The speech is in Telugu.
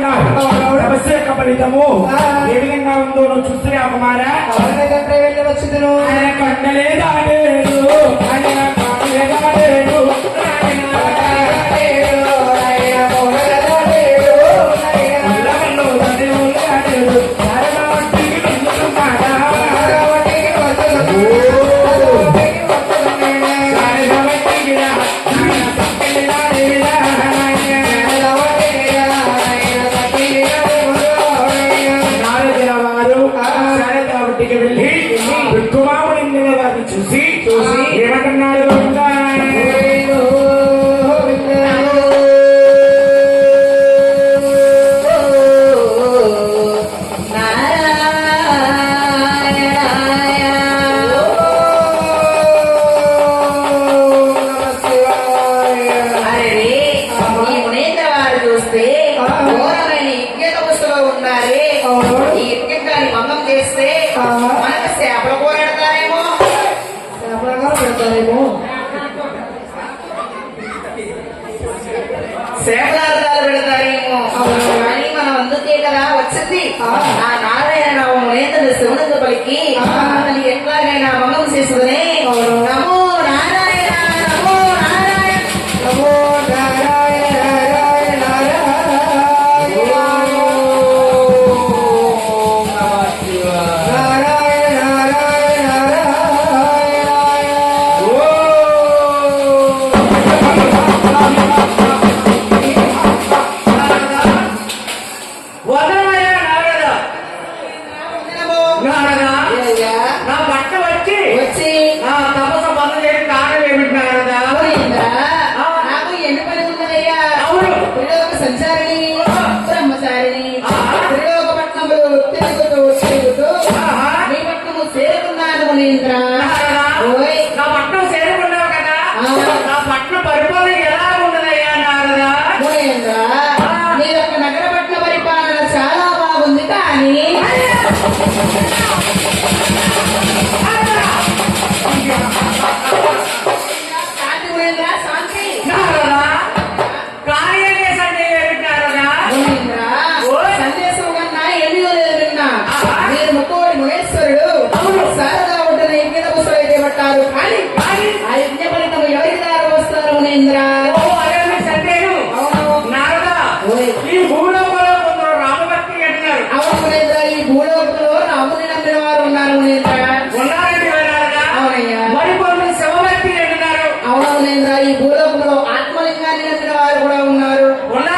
ఉన్నారు. తపస్సు యొక్క ఫలితము ఏ విధంగా ఉందో నువ్వు చూస్తున్నా కుమారా. వెళ్ళి వచ్చింది ఆయన కండలే దాడేడు, ఆయన కాడలే దాడేడు, చూసి ఏమంటున్నాడు సేవలార్థాలు పెడతారేమో కానీ మనం అందుకే కదా వచ్చింది. ఆ నారాయణరావు నేతలు శివునితో పలికి అతని ఎట్లాగైనా భంగం చేసుకుని నమో నారాయణ నమో నారాయణ నమో నారాయణ నారాయణ నా పట్ట వచ్చి నా తపస్సు బంధు చేయడం కారణం ఏమిటి నారదా? నాకు ఎన్ని పని ఉన్నదయ్యా? అవును. త్రిలోక సంచారిణి బ్రహ్మచారిణి త్రిలోక పట్నములు తిరుగుతూ మీ పట్నము చేరుకున్నాను మునీంద్ర. నా పట్నం చేరుకున్నావు కదా, నా పట్నం పరిపాలన ఎలా ఉన్నదయ్యా నారదా? మునీంద్ర నీ యొక్క నగర పట్న పరిపాలన చాలా బాగుంది కానీ